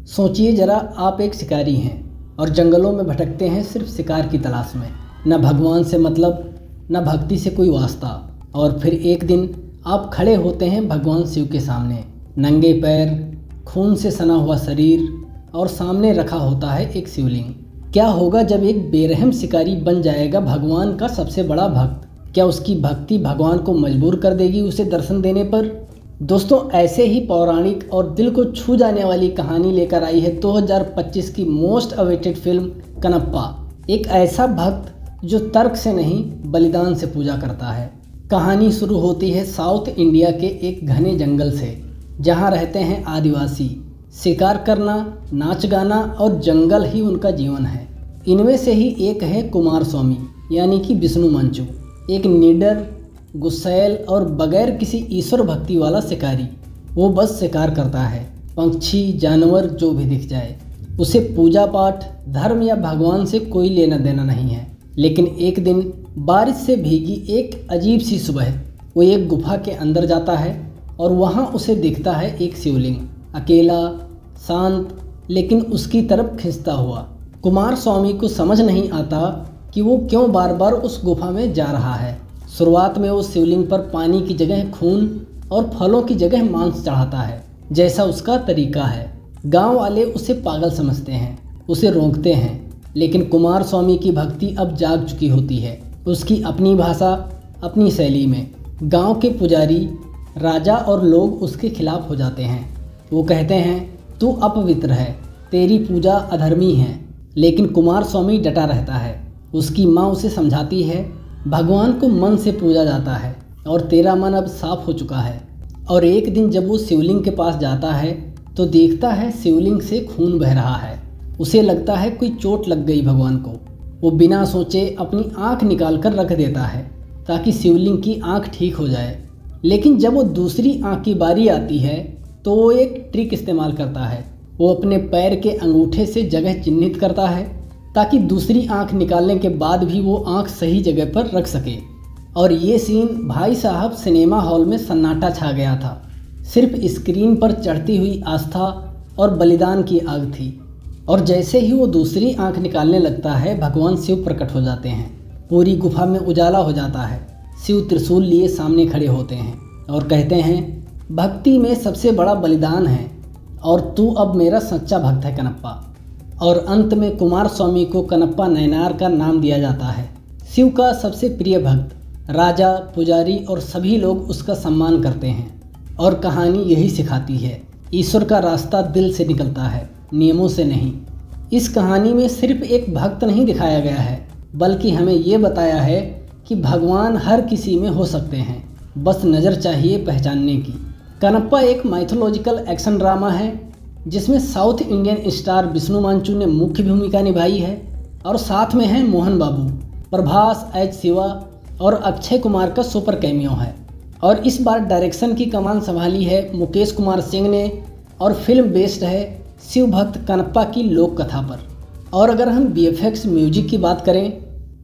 सोचिए जरा, आप एक शिकारी हैं और जंगलों में भटकते हैं सिर्फ शिकार की तलाश में। न भगवान से मतलब, न भक्ति से कोई वास्ता। और फिर एक दिन आप खड़े होते हैं भगवान शिव के सामने, नंगे पैर, खून से सना हुआ शरीर, और सामने रखा होता है एक शिवलिंग। क्या होगा जब एक बेरहम शिकारी बन जाएगा भगवान का सबसे बड़ा भक्त? क्या उसकी भक्ति भगवान को मजबूर कर देगी उसे दर्शन देने पर? दोस्तों, ऐसे ही पौराणिक और दिल को छू जाने वाली कहानी लेकर आई है 2025 की मोस्ट अवेटेड फिल्म कनप्पा। एक ऐसा भक्त जो तर्क से नहीं बलिदान से पूजा करता है। कहानी शुरू होती है साउथ इंडिया के एक घने जंगल से, जहां रहते हैं आदिवासी। शिकार करना, नाच गाना और जंगल ही उनका जीवन है। इनमें से ही एक है कुमारस्वामी, यानी कि विष्णु मंचू, एक निडर, गुस्सैल और बगैर किसी ईश्वर भक्ति वाला शिकारी। वो बस शिकार करता है, पंछी, जानवर जो भी दिख जाए। उसे पूजा पाठ, धर्म या भगवान से कोई लेना देना नहीं है। लेकिन एक दिन बारिश से भीगी एक अजीब सी सुबह वो एक गुफा के अंदर जाता है और वहाँ उसे दिखता है एक शिवलिंग, अकेला, शांत, लेकिन उसकी तरफ खिंचता हुआ। कुमारस्वामी को समझ नहीं आता कि वो क्यों बार बार उस गुफा में जा रहा है। शुरुआत में वो शिवलिंग पर पानी की जगह खून और फलों की जगह मांस चढ़ाता है, जैसा उसका तरीका है। गांव वाले उसे पागल समझते हैं, उसे रोकते हैं। लेकिन कुमारस्वामी की भक्ति अब जाग चुकी होती है, उसकी अपनी भाषा, अपनी शैली में। गांव के पुजारी, राजा और लोग उसके खिलाफ हो जाते हैं। वो कहते हैं, तू अपवित्र है, तेरी पूजा अधर्मी है। लेकिन कुमारस्वामी डटा रहता है। उसकी माँ उसे समझाती है, भगवान को मन से पूजा जाता है और तेरा मन अब साफ हो चुका है। और एक दिन जब वो शिवलिंग के पास जाता है तो देखता है शिवलिंग से खून बह रहा है। उसे लगता है कोई चोट लग गई भगवान को। वो बिना सोचे अपनी आँख निकाल कर रख देता है ताकि शिवलिंग की आँख ठीक हो जाए। लेकिन जब वो दूसरी आँख की बारी आती है तो वो एक ट्रिक इस्तेमाल करता है। वो अपने पैर के अंगूठे से जगह चिन्हित करता है ताकि दूसरी आंख निकालने के बाद भी वो आंख सही जगह पर रख सके। और ये सीन, भाई साहब, सिनेमा हॉल में सन्नाटा छा गया था। सिर्फ स्क्रीन पर चढ़ती हुई आस्था और बलिदान की आग थी। और जैसे ही वो दूसरी आंख निकालने लगता है, भगवान शिव प्रकट हो जाते हैं। पूरी गुफा में उजाला हो जाता है। शिव त्रिशूल लिए सामने खड़े होते हैं और कहते हैं, भक्ति में सबसे बड़ा बलिदान है और तू अब मेरा सच्चा भक्त है कनप्पा। और अंत में कुमारस्वामी को कनप्पा नैनार का नाम दिया जाता है। शिव का सबसे प्रिय भक्त, राजा, पुजारी और सभी लोग उसका सम्मान करते हैं। और कहानी यही सिखाती है, ईश्वर का रास्ता दिल से निकलता है, नियमों से नहीं। इस कहानी में सिर्फ एक भक्त नहीं दिखाया गया है, बल्कि हमें ये बताया है कि भगवान हर किसी में हो सकते हैं, बस नज़र चाहिए पहचानने की। कनप्पा एक माइथोलॉजिकल एक्शन ड्रामा है जिसमें साउथ इंडियन स्टार विष्णु मंचू ने मुख्य भूमिका निभाई है और साथ में हैं मोहन बाबू, प्रभास एच शिवा और अक्षय कुमार का सुपर कैमियो है। और इस बार डायरेक्शन की कमान संभाली है मुकेश कुमार सिंह ने और फिल्म बेस्ड है शिव भक्त कनप्पा की लोक कथा पर। और अगर हम VFX म्यूजिक की बात करें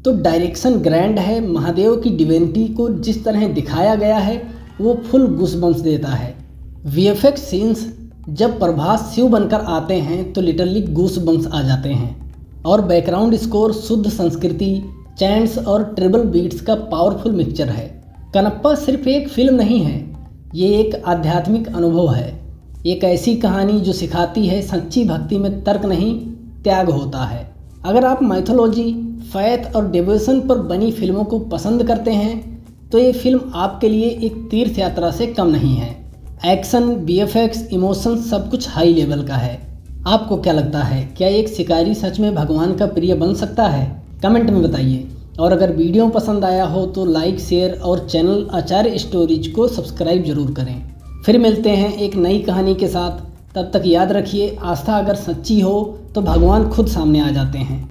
तो डायरेक्शन ग्रैंड है। महादेव की डिविनिटी को जिस तरह दिखाया गया है वो फुल गूज़बम्प्स देता है। VFX सीन्स जब प्रभास शिव बनकर आते हैं तो लिटरली गूज़बम्प्स आ जाते हैं। और बैकग्राउंड स्कोर शुद्ध संस्कृति, चैंट्स और ट्रिबल बीट्स का पावरफुल मिक्सचर है। कनप्पा सिर्फ एक फिल्म नहीं है, ये एक आध्यात्मिक अनुभव है। एक ऐसी कहानी जो सिखाती है सच्ची भक्ति में तर्क नहीं, त्याग होता है। अगर आप माइथोलॉजी, फैथ और डिवोशन पर बनी फिल्मों को पसंद करते हैं तो ये फिल्म आपके लिए एक तीर्थ यात्रा से कम नहीं है। एक्शन, VFX, इमोशन सब कुछ हाई लेवल का है। आपको क्या लगता है, क्या एक शिकारी सच में भगवान का प्रिय बन सकता है? कमेंट में बताइए। और अगर वीडियो पसंद आया हो तो लाइक, शेयर और चैनल आचार्य स्टोरीज को सब्सक्राइब जरूर करें। फिर मिलते हैं एक नई कहानी के साथ। तब तक याद रखिए, आस्था अगर सच्ची हो तो भगवान खुद सामने आ जाते हैं।